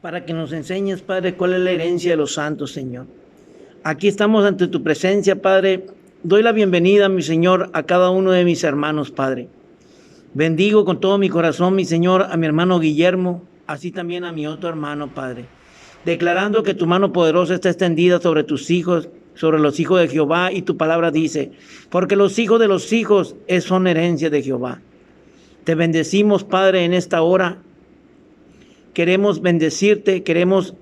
para que nos enseñes, Padre, cuál es la herencia de los santos, Señor. Aquí estamos ante tu presencia, Padre. Doy la bienvenida, mi Señor, a cada uno de mis hermanos, Padre. Bendigo con todo mi corazón, mi Señor, a mi hermano Guillermo, así también a mi otro hermano, Padre. Declarando que tu mano poderosa está extendida sobre tus hijos, sobre los hijos de Jehová, y tu palabra dice, porque los hijos de los hijos son herencia de Jehová. Te bendecimos, Padre, en esta hora. Queremos bendecirte, queremos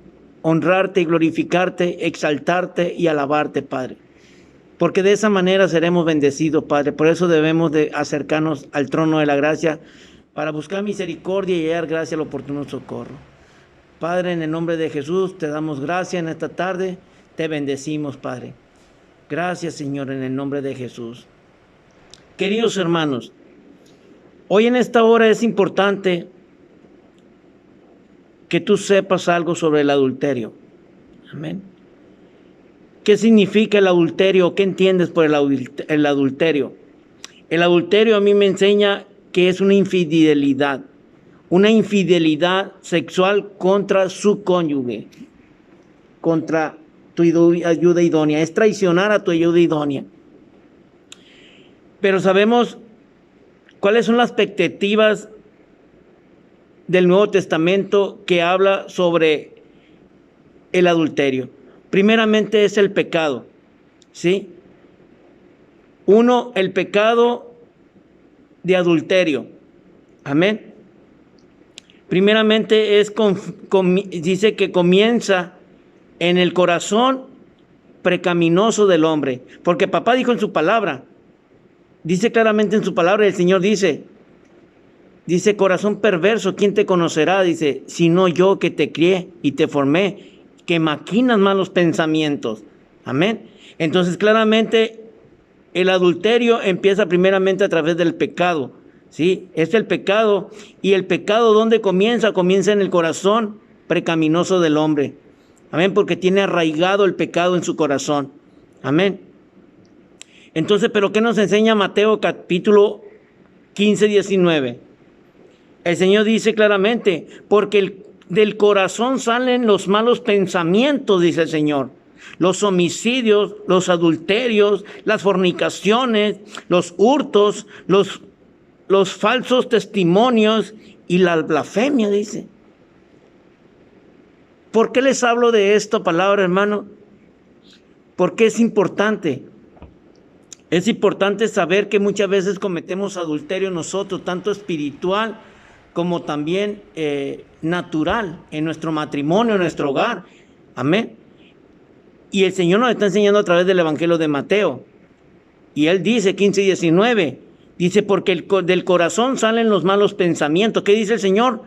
honrarte y glorificarte, exaltarte y alabarte, Padre. Porque de esa manera seremos bendecidos, Padre. Por eso debemos de acercarnos al trono de la gracia para buscar misericordia y hallar gracia al oportuno socorro. Padre, en el nombre de Jesús, te damos gracias en esta tarde. Te bendecimos, Padre. Gracias, Señor, en el nombre de Jesús. Queridos hermanos, hoy en esta hora es importante que tú sepas algo sobre el adulterio. Amén. ¿Qué significa el adulterio? ¿Qué entiendes por el adulterio? El adulterio a mí me enseña que es una infidelidad sexual contra su cónyuge, contra tu ayuda idónea. Es traicionar a tu ayuda idónea. Pero sabemos cuáles son las expectativas del Nuevo Testamento que habla sobre el adulterio. Primeramente es el pecado, ¿sí? Uno, el pecado de adulterio. Amén. Primeramente dice que comienza en el corazón pecaminoso del hombre. Porque papá dijo en su palabra, dice claramente en su palabra, el Señor dice, corazón perverso, ¿quién te conocerá? Dice, sino yo que te crié y te formé, que maquinas malos pensamientos. Amén. Entonces, claramente, el adulterio empieza primeramente a través del pecado. ¿Sí? Es el pecado. Y el pecado, ¿dónde comienza? Comienza en el corazón pecaminoso del hombre. Amén. Porque tiene arraigado el pecado en su corazón. Amén. Entonces, ¿pero qué nos enseña Mateo capítulo 15, 19? El Señor dice claramente, porque del corazón salen los malos pensamientos, dice el Señor. Los homicidios, los adulterios, las fornicaciones, los hurtos, los falsos testimonios y la blasfemia, dice. ¿Por qué les hablo de esta palabra, hermano? Porque es importante. Es importante saber que muchas veces cometemos adulterio nosotros, tanto espiritual como también natural, en nuestro matrimonio, en nuestro hogar. Amén. Y el Señor nos está enseñando a través del Evangelio de Mateo. Y Él dice, 15 y 19, dice, porque del corazón salen los malos pensamientos. ¿Qué dice el Señor?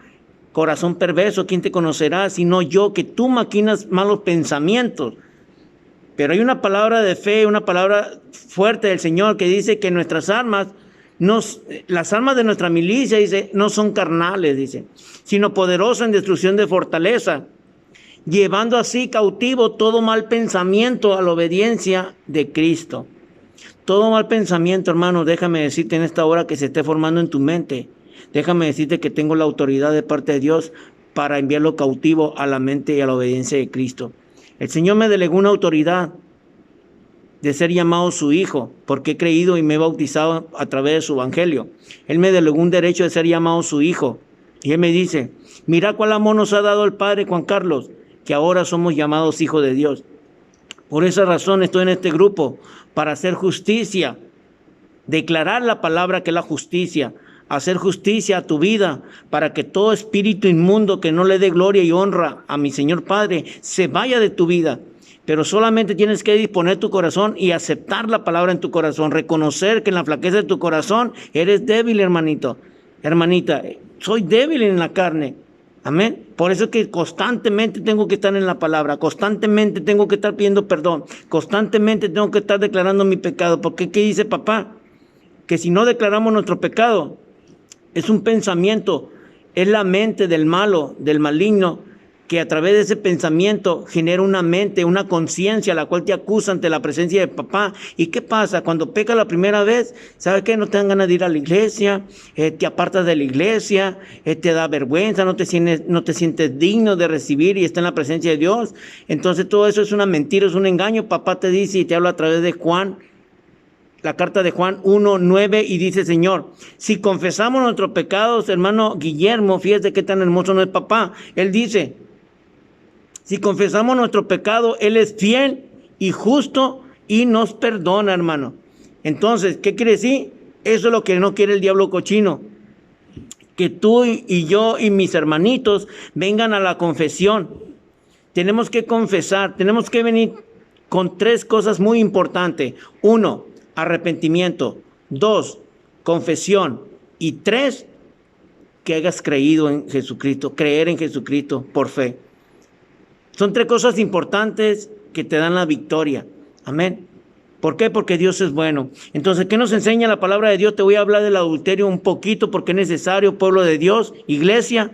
Corazón perverso, ¿quién te conocerá? Sino yo, que tú maquinas malos pensamientos. Pero hay una palabra de fe, una palabra fuerte del Señor que dice que nuestras armas, las armas de nuestra milicia, dice, no son carnales, dice, sino poderosas en destrucción de fortaleza, llevando así cautivo todo mal pensamiento a la obediencia de Cristo. Todo mal pensamiento, hermano, déjame decirte en esta hora que se esté formando en tu mente. Déjame decirte que tengo la autoridad de parte de Dios para enviarlo cautivo a la mente y a la obediencia de Cristo. El Señor me delegó una autoridad de ser llamado su hijo, porque he creído y me he bautizado a través de su evangelio. Él me delegó un derecho de ser llamado su hijo. Y Él me dice, mira cuál amor nos ha dado el Padre Juan Carlos, que ahora somos llamados hijos de Dios. Por esa razón estoy en este grupo, para hacer justicia, declarar la palabra que es la justicia, hacer justicia a tu vida, para que todo espíritu inmundo que no le dé gloria y honra a mi Señor Padre, se vaya de tu vida. Pero solamente tienes que disponer tu corazón y aceptar la palabra en tu corazón, reconocer que en la flaqueza de tu corazón eres débil, hermanito, hermanita, soy débil en la carne. Amén. Por eso es que constantemente tengo que estar en la palabra, constantemente tengo que estar pidiendo perdón, constantemente tengo que estar declarando mi pecado. Porque ¿qué dice papá? Que si no declaramos nuestro pecado, es un pensamiento, es la mente del malo, del maligno, que a través de ese pensamiento genera una mente, una conciencia, la cual te acusa ante la presencia de papá. ¿Y qué pasa? Cuando pecas la primera vez, ¿sabes qué? No te dan ganas de ir a la iglesia, te apartas de la iglesia, te da vergüenza, no te sientes digno de recibir y está en la presencia de Dios. Entonces todo eso es una mentira, es un engaño. Papá te dice y te habla a través de Juan, la carta de Juan 1:9, y dice: Señor, si confesamos nuestros pecados, hermano Guillermo, fíjate qué tan hermoso no es papá. Él dice, si confesamos nuestro pecado, Él es fiel y justo y nos perdona, hermano. Entonces, ¿qué quiere decir? Eso es lo que no quiere el diablo cochino. Que tú y yo y mis hermanitos vengan a la confesión. Tenemos que confesar, tenemos que venir con 3 cosas muy importantes. 1, arrepentimiento. 2, confesión. Y 3, que hayas creído en Jesucristo, creer en Jesucristo por fe. Son 3 cosas importantes que te dan la victoria. Amén. ¿Por qué? Porque Dios es bueno. Entonces, ¿qué nos enseña la palabra de Dios? Te voy a hablar del adulterio un poquito porque es necesario, pueblo de Dios, iglesia.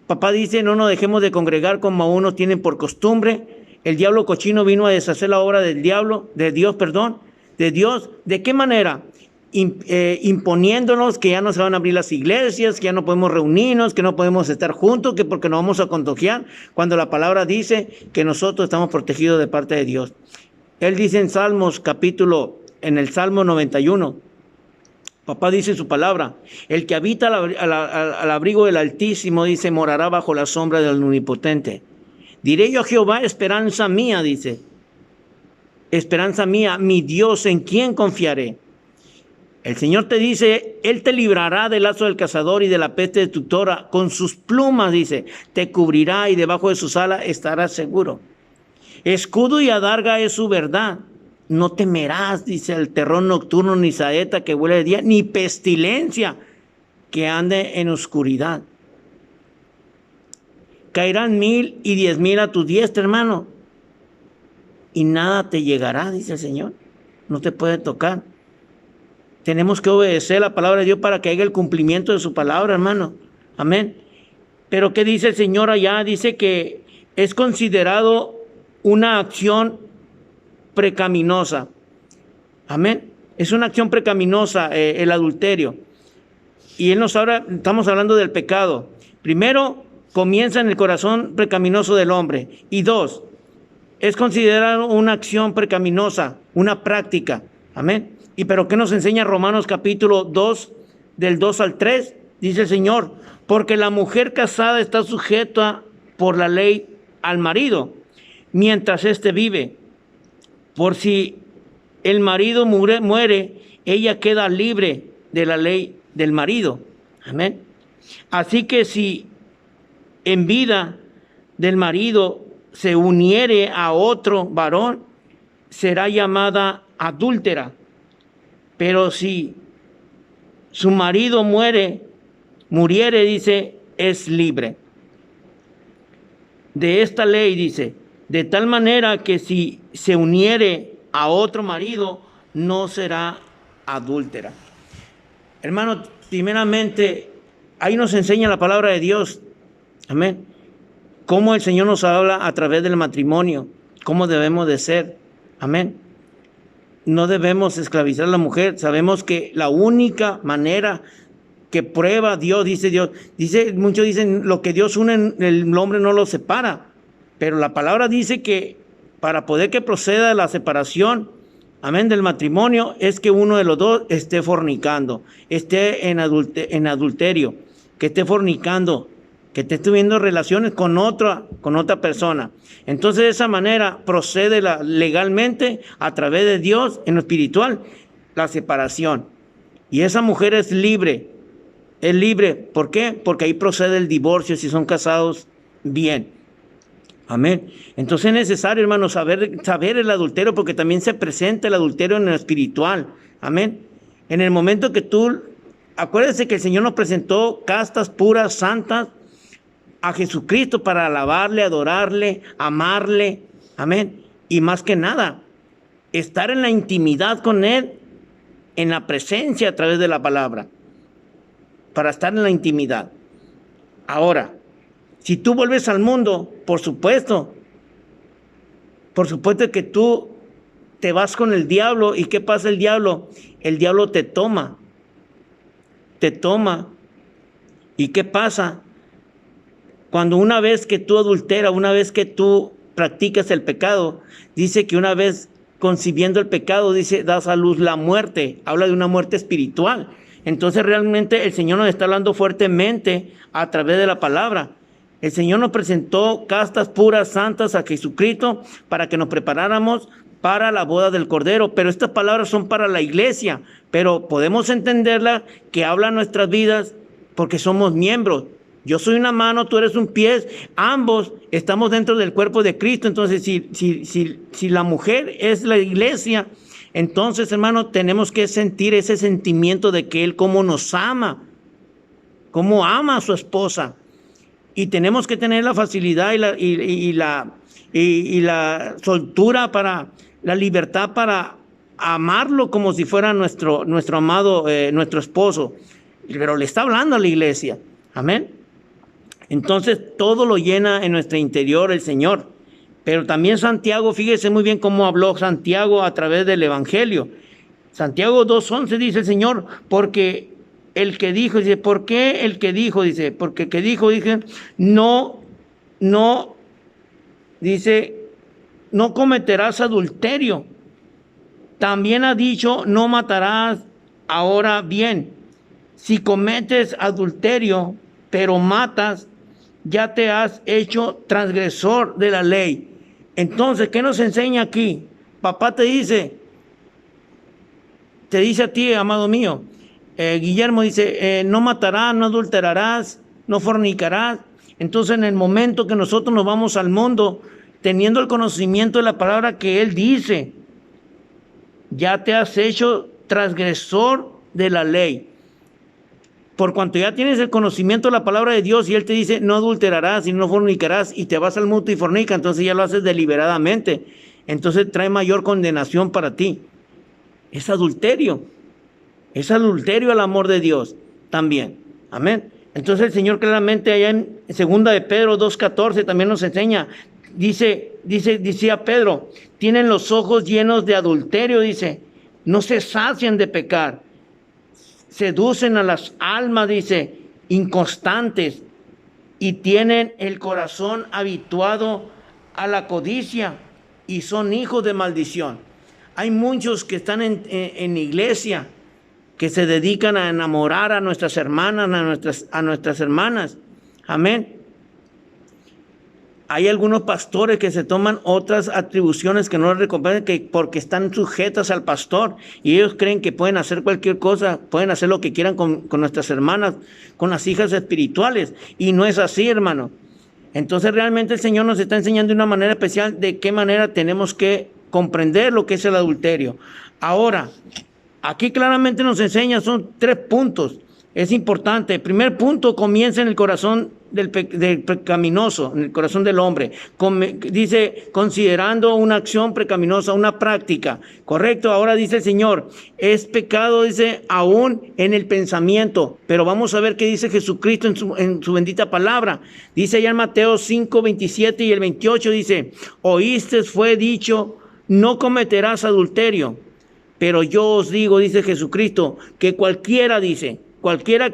Papá dice, no nos dejemos de congregar como unos tienen por costumbre. El diablo cochino vino a deshacer la obra del diablo, de Dios. ¿De qué manera? Imponiéndonos que ya no se van a abrir las iglesias, que ya no podemos reunirnos, que no podemos estar juntos, que porque nos vamos a contagiar, cuando la palabra dice que nosotros estamos protegidos de parte de Dios. Él dice en en el Salmo 91, papá dice en su palabra, el que habita al abrigo del Altísimo, dice, morará bajo la sombra del Omnipotente. Diré yo a Jehová, esperanza mía, dice, esperanza mía, mi Dios, ¿en quién confiaré? El Señor te dice, Él te librará del lazo del cazador y de la peste destructora. Con sus plumas, dice, te cubrirá y debajo de sus alas estarás seguro. Escudo y adarga es su verdad. No temerás, dice, el terror nocturno, ni saeta que vuele de día, ni pestilencia que ande en oscuridad. Caerán 1000 y 10,000 a tu diestra, hermano, y nada te llegará, dice el Señor. No te puede tocar. Tenemos que obedecer la palabra de Dios para que haya el cumplimiento de su palabra, hermano. Amén. Pero ¿qué dice el Señor allá? Dice que es considerado una acción pecaminosa. Amén. Es una acción pecaminosa el adulterio. Y Él nos habla, estamos hablando del pecado. Primero, comienza en el corazón pecaminoso del hombre. Y 2, es considerado una acción pecaminosa, una práctica. Amén. ¿Y pero qué nos enseña Romanos capítulo 2, del 2 al 3? Dice el Señor, porque la mujer casada está sujeta por la ley al marido, mientras éste vive. Por si el marido muere, ella queda libre de la ley del marido. Amén. Así que si en vida del marido se uniere a otro varón, será llamada adúltera. Pero si su marido muriere, dice, es libre de esta ley, dice, de tal manera que si se uniere a otro marido, no será adúltera. Hermano, primeramente, ahí nos enseña la palabra de Dios. Amén. Cómo el Señor nos habla a través del matrimonio, cómo debemos de ser. Amén. No debemos esclavizar a la mujer. Sabemos que la única manera que prueba Dios, muchos dicen, lo que Dios une, el hombre no lo separa. Pero la palabra dice que para poder que proceda la separación, amén, del matrimonio, es que uno de los dos esté fornicando, esté en adulterio, que esté fornicando, que esté teniendo relaciones con otra persona. Entonces de esa manera procede legalmente a través de Dios en lo espiritual la separación. Y esa mujer es libre. Es libre. ¿Por qué? Porque ahí procede el divorcio si son casados bien. Amén. Entonces es necesario, hermano, saber el adulterio, porque también se presenta el adulterio en lo espiritual. Amén. En el momento que acuérdense que el Señor nos presentó castas, puras, santas, a Jesucristo para alabarle, adorarle, amarle. Amén. Y más que nada, estar en la intimidad con Él, en la presencia a través de la palabra, para estar en la intimidad. Ahora, si tú vuelves al mundo, por supuesto que tú te vas con el diablo. ¿Y qué pasa el diablo? El diablo te toma. ¿Y qué pasa? Cuando una vez que tú adulteras, una vez que tú practicas el pecado, dice que una vez concibiendo el pecado, dice, das a luz la muerte. Habla de una muerte espiritual. Entonces realmente el Señor nos está hablando fuertemente a través de la palabra. El Señor nos presentó castas puras, santas a Jesucristo para que nos preparáramos para la boda del Cordero. Pero estas palabras son para la iglesia. Pero podemos entenderla que habla nuestras vidas porque somos miembros. Yo soy una mano, tú eres un pie. Ambos estamos dentro del cuerpo de Cristo. Entonces, si la mujer es la iglesia, entonces, hermano, tenemos que sentir ese sentimiento de que Él cómo nos ama, cómo ama a su esposa. Y tenemos que tener la facilidad y la soltura para la libertad para amarlo como si fuera nuestro amado, nuestro esposo. Pero le está hablando a la iglesia. Amén. Entonces todo lo llena en nuestro interior el Señor. Pero también Santiago, fíjese muy bien cómo habló Santiago a través del Evangelio. Santiago 2:11 dice el Señor, porque el que dijo, dice, ¿por qué el que dijo? Dice, porque el que dijo, dije, no, dice, no cometerás adulterio. También ha dicho, no matarás. Ahora bien, si cometes adulterio, pero matas, ya te has hecho transgresor de la ley. Entonces, ¿qué nos enseña aquí? Papá te dice a ti, amado mío, Guillermo dice, no matarás, no adulterarás, no fornicarás. Entonces, en el momento que nosotros nos vamos al mundo, teniendo el conocimiento de la palabra que Él dice, ya te has hecho transgresor de la ley. Por cuanto ya tienes el conocimiento de la palabra de Dios y Él te dice, no adulterarás y no fornicarás, y te vas al mundo y fornica, entonces ya lo haces deliberadamente. Entonces trae mayor condenación para ti. Es adulterio al amor de Dios también. Amén. Entonces el Señor claramente allá en 2 de Pedro 2:14 también nos enseña, dice a Pedro, tienen los ojos llenos de adulterio, dice, no se sacian de pecar. Seducen a las almas, dice, inconstantes, y tienen el corazón habituado a la codicia y son hijos de maldición. Hay muchos que están en iglesia que se dedican a enamorar a nuestras hermanas, a nuestras hermanas. Amén. Hay algunos pastores que se toman otras atribuciones que no les recompensan porque están sujetas al pastor y ellos creen que pueden hacer cualquier cosa, pueden hacer lo que quieran con nuestras hermanas, con las hijas espirituales. Y no es así, hermano. Entonces realmente el Señor nos está enseñando de una manera especial de qué manera tenemos que comprender lo que es el adulterio. Ahora, aquí claramente nos enseña, son 3 puntos. Es importante. El primer punto comienza en el corazón del pecaminoso, en el corazón del hombre. Dice, considerando una acción pecaminosa, una práctica. Correcto. Ahora dice el Señor, es pecado, dice, aún en el pensamiento. Pero vamos a ver qué dice Jesucristo en su bendita palabra. Dice allá en Mateo 5:27 y el 28, dice, oíste fue dicho, no cometerás adulterio. Pero yo os digo, dice Jesucristo, que cualquiera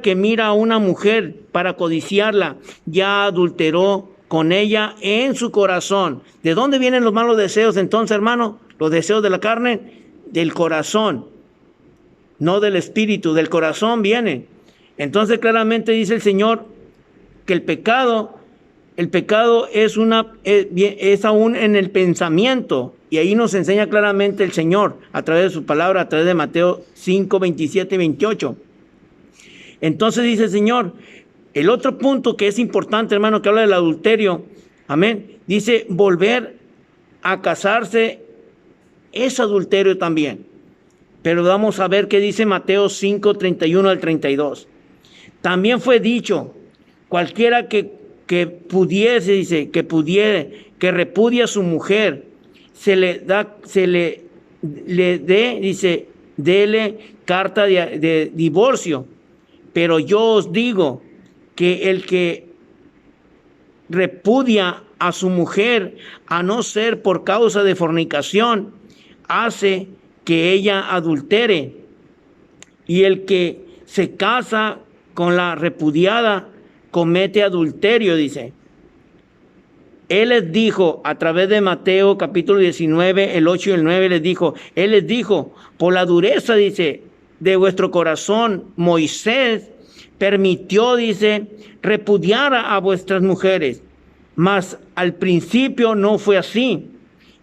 que mira a una mujer para codiciarla, ya adulteró con ella en su corazón. ¿De dónde vienen los malos deseos entonces, hermano? Los deseos de la carne, del corazón, no del espíritu, del corazón vienen. Entonces claramente dice el Señor que el pecado es aún en el pensamiento. Y ahí nos enseña claramente el Señor a través de su palabra, a través de Mateo 5, 27 y 28. Entonces dice el Señor, el otro punto que es importante, hermano, que habla del adulterio, amén, dice volver a casarse es adulterio también. Pero vamos a ver qué dice Mateo 5, 31 al 32. También fue dicho, cualquiera que pudiese, dice, que repudia a su mujer, dele carta de divorcio. Pero yo os digo que el que repudia a su mujer, a no ser por causa de fornicación, hace que ella adultere. Y el que se casa con la repudiada comete adulterio, dice. Él les dijo a través de Mateo capítulo 19, el 8 y el 9 Él les dijo, por la dureza, dice, de vuestro corazón, Moisés permitió, dice, repudiar a vuestras mujeres, mas al principio no fue así.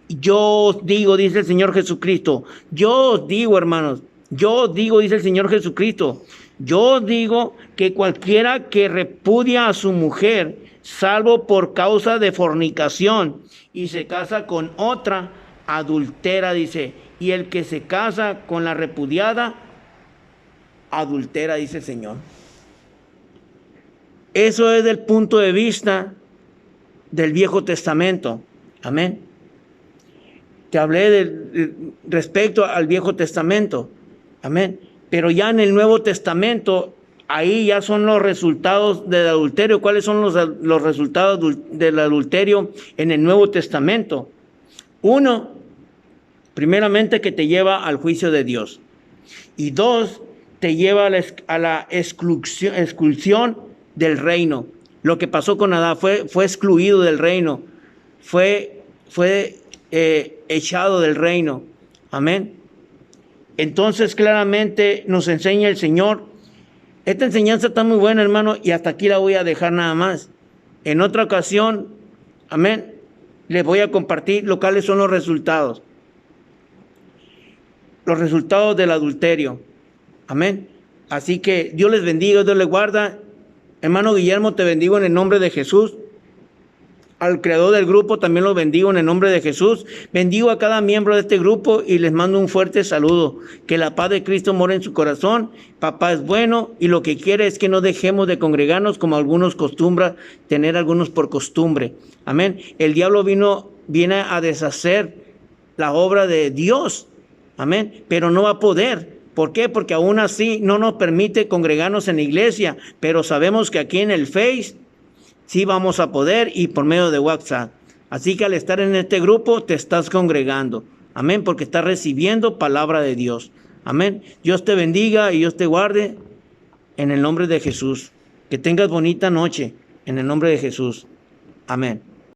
Yo os digo, dice el Señor Jesucristo, yo os digo, hermanos, yo os digo, dice el Señor Jesucristo, yo os digo que cualquiera que repudia a su mujer, salvo por causa de fornicación, y se casa con otra, adultera, dice. Y el que se casa con la repudiada, adultera, dice el Señor. Eso es del punto de vista del Viejo Testamento. Amén. Te hablé respecto al Viejo Testamento. Amén. Pero ya en el Nuevo Testamento, ahí ya son los resultados del adulterio. ¿Cuáles son los resultados del adulterio en el Nuevo Testamento? Uno, primeramente, que te lleva al juicio de Dios. Y dos, te lleva a la exclusión del reino. Lo que pasó con Adán fue excluido del reino. Fue echado del reino. Amén. Entonces claramente nos enseña el Señor. Esta enseñanza está muy buena, hermano, y hasta aquí la voy a dejar nada más. En otra ocasión, amén, les voy a compartir cuáles son los resultados. Los resultados del adulterio. Amén. Así que Dios les bendiga, Dios les guarda. Hermano Guillermo, te bendigo en el nombre de Jesús. Al creador del grupo también lo bendigo en el nombre de Jesús. Bendigo a cada miembro de este grupo y les mando un fuerte saludo. Que la paz de Cristo more en su corazón. Papá es bueno y lo que quiere es que no dejemos de congregarnos como algunos acostumbran tener algunos por costumbre. Amén. El diablo viene a deshacer la obra de Dios. Amén. Pero no va a poder. ¿Por qué? Porque aún así no nos permite congregarnos en la iglesia. Pero sabemos que aquí en el Face sí vamos a poder y por medio de WhatsApp. Así que al estar en este grupo te estás congregando. Amén, porque estás recibiendo palabra de Dios. Amén. Dios te bendiga y Dios te guarde en el nombre de Jesús. Que tengas bonita noche en el nombre de Jesús. Amén.